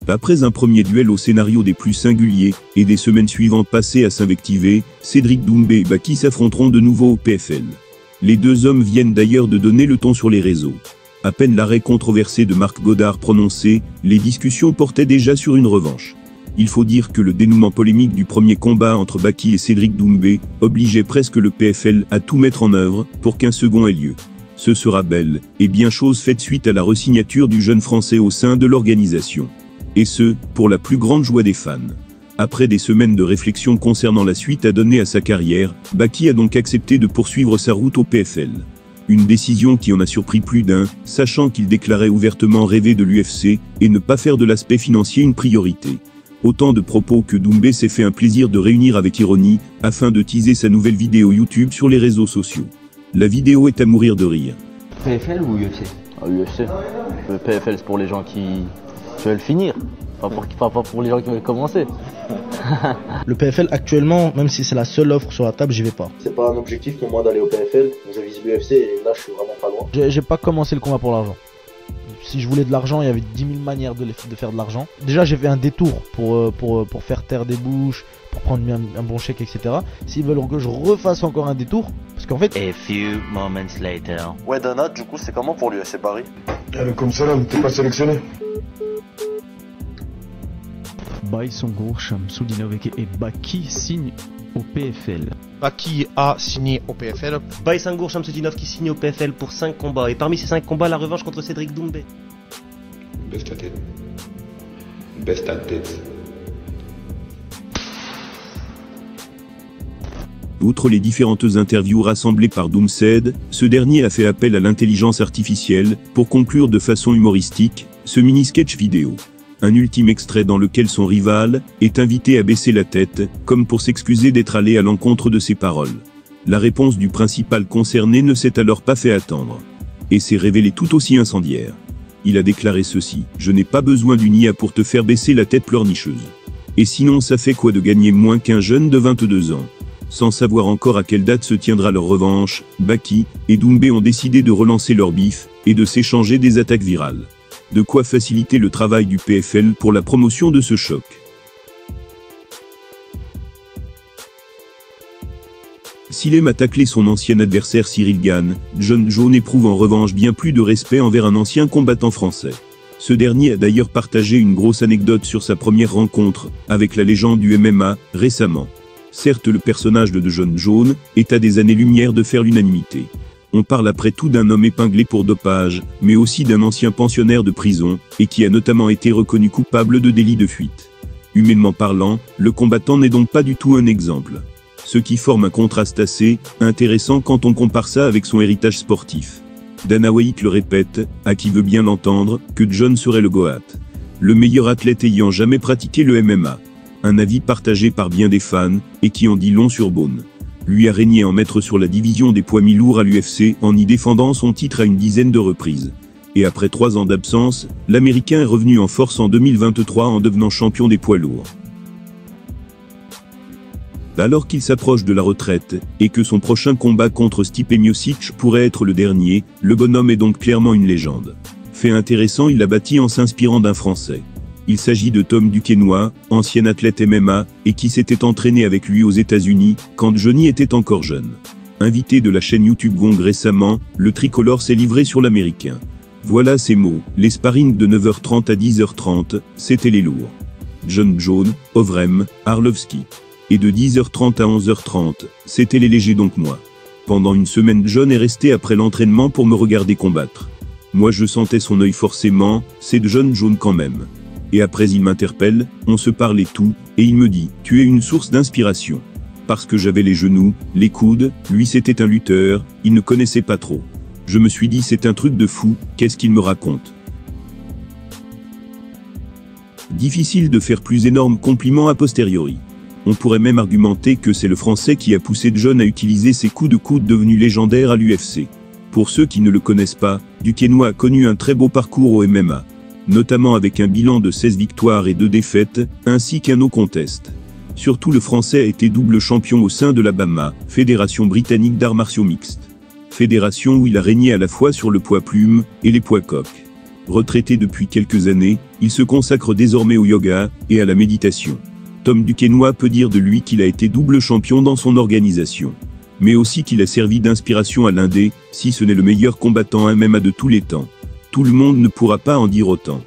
Après un premier duel au scénario des plus singuliers, et des semaines suivantes passées à s'invectiver, Cédric Doumbé et Baki s'affronteront de nouveau au PFL. Les deux hommes viennent d'ailleurs de donner le ton sur les réseaux. À peine l'arrêt controversé de Marc Godard prononcé, les discussions portaient déjà sur une revanche. Il faut dire que le dénouement polémique du premier combat entre Baki et Cédric Doumbé obligeait presque le PFL à tout mettre en œuvre pour qu'un second ait lieu. Ce sera belle, et bien chose faite suite à la resignature du jeune Français au sein de l'organisation. Et ce, pour la plus grande joie des fans. Après des semaines de réflexion concernant la suite à donner à sa carrière, Baki a donc accepté de poursuivre sa route au PFL. Une décision qui en a surpris plus d'un, sachant qu'il déclarait ouvertement rêver de l'UFC, et ne pas faire de l'aspect financier une priorité. Autant de propos que Doumbé s'est fait un plaisir de réunir avec ironie, afin de teaser sa nouvelle vidéo YouTube sur les réseaux sociaux. La vidéo est à mourir de rire. PFL ou UFC? UFC. Le PFL c'est pour les gens qui veulent finir, pas pour les gens qui veulent commencer. Le PFL actuellement, même si c'est la seule offre sur la table, j'y vais pas. C'est pas un objectif pour moi d'aller au PFL, je vise l'UFC et là je suis vraiment pas loin. J'ai pas commencé le combat pour l'argent. Si je voulais de l'argent, il y avait 10 000 manières de faire de l'argent. Déjà j'ai fait un détour pour faire taire des bouches, pour prendre un bon chèque, etc. S'ils veulent que je refasse encore un détour, parce qu'en fait... A few moments later. Ouais Dana, du coup c'est comment pour l'UFC Paris? Comme ça là, t'es pas sélectionné. Baïsangour Shamsuddinov et Baki signe au PFL. Baki a signé au PFL. Baïsangour Shamsuddinov qui signe au PFL pour 5 combats. Et parmi ces 5 combats, la revanche contre Cédric Doumbé. Best at it. Best at it. Outre les différentes interviews rassemblées par Doomsaid, ce dernier a fait appel à l'intelligence artificielle pour conclure de façon humoristique ce mini-sketch vidéo. Un ultime extrait dans lequel son rival est invité à baisser la tête, comme pour s'excuser d'être allé à l'encontre de ses paroles. La réponse du principal concerné ne s'est alors pas fait attendre. Et s'est révélée tout aussi incendiaire. Il a déclaré ceci: « Je n'ai pas besoin d'une IA pour te faire baisser la tête pleurnicheuse. Et sinon ça fait quoi de gagner moins qu'un jeune de 22 ans ?» Sans savoir encore à quelle date se tiendra leur revanche, Baki et Doumbé ont décidé de relancer leur bif et de s'échanger des attaques virales. De quoi faciliter le travail du PFL pour la promotion de ce choc. S'il aime à tacler son ancien adversaire Cyril Gane, Jon Jones éprouve en revanche bien plus de respect envers un ancien combattant français. Ce dernier a d'ailleurs partagé une grosse anecdote sur sa première rencontre avec la légende du MMA récemment. Certes, le personnage de Jon Jones est à des années-lumière de faire l'unanimité. On parle après tout d'un homme épinglé pour dopage, mais aussi d'un ancien pensionnaire de prison, et qui a notamment été reconnu coupable de délits de fuite. Humainement parlant, le combattant n'est donc pas du tout un exemple. Ce qui forme un contraste assez intéressant quand on compare ça avec son héritage sportif. Dana White le répète, à qui veut bien l'entendre, que Jon serait le GOAT. Le meilleur athlète ayant jamais pratiqué le MMA. Un avis partagé par bien des fans, et qui en dit long sur Bones. Lui a régné en maître sur la division des poids mi-lourds à l'UFC en y défendant son titre à une dizaine de reprises. Et après 3 ans d'absence, l'Américain est revenu en force en 2023 en devenant champion des poids lourds. Alors qu'il s'approche de la retraite, et que son prochain combat contre Stipe Miocic pourrait être le dernier, le bonhomme est donc clairement une légende. Fait intéressant, il l'a bâti en s'inspirant d'un Français. Il s'agit de Tom Duquesnoy, ancien athlète MMA, et qui s'était entraîné avec lui aux États-Unis, quand Johnny était encore jeune. Invité de la chaîne YouTube Gong récemment, le tricolore s'est livré sur l'Américain. Voilà ses mots: les sparring de 9h30 à 10h30, c'était les lourds. Jon Jones, Overeem, Arlovski. Et de 10h30 à 11h30, c'était les légers donc moi. Pendant une semaine, Jon est resté après l'entraînement pour me regarder combattre. Moi je sentais son œil forcément, c'est de Jon Jones quand même. Et après il m'interpelle, on se parle et tout, et il me dit: tu es une source d'inspiration. Parce que j'avais les genoux, les coudes, lui c'était un lutteur, il ne connaissait pas trop. Je me suis dit c'est un truc de fou, qu'est-ce qu'il me raconte? Difficile de faire plus énorme compliment a posteriori. On pourrait même argumenter que c'est le Français qui a poussé Jon à utiliser ses coups de coude devenus légendaires à l'UFC. Pour ceux qui ne le connaissent pas, Duquesnoy a connu un très beau parcours au MMA. Notamment avec un bilan de 16 victoires et 2 défaites, ainsi qu'un no contest. Surtout le Français a été double champion au sein de la BAMMA, Fédération britannique d'arts martiaux mixtes. Fédération où il a régné à la fois sur le poids plume et les poids coqs. Retraité depuis quelques années, il se consacre désormais au yoga et à la méditation. Tom Duquesnoy peut dire de lui qu'il a été double champion dans son organisation. Mais aussi qu'il a servi d'inspiration à l'un des, si ce n'est le meilleur combattant MMA de tous les temps. Tout le monde ne pourra pas en dire autant.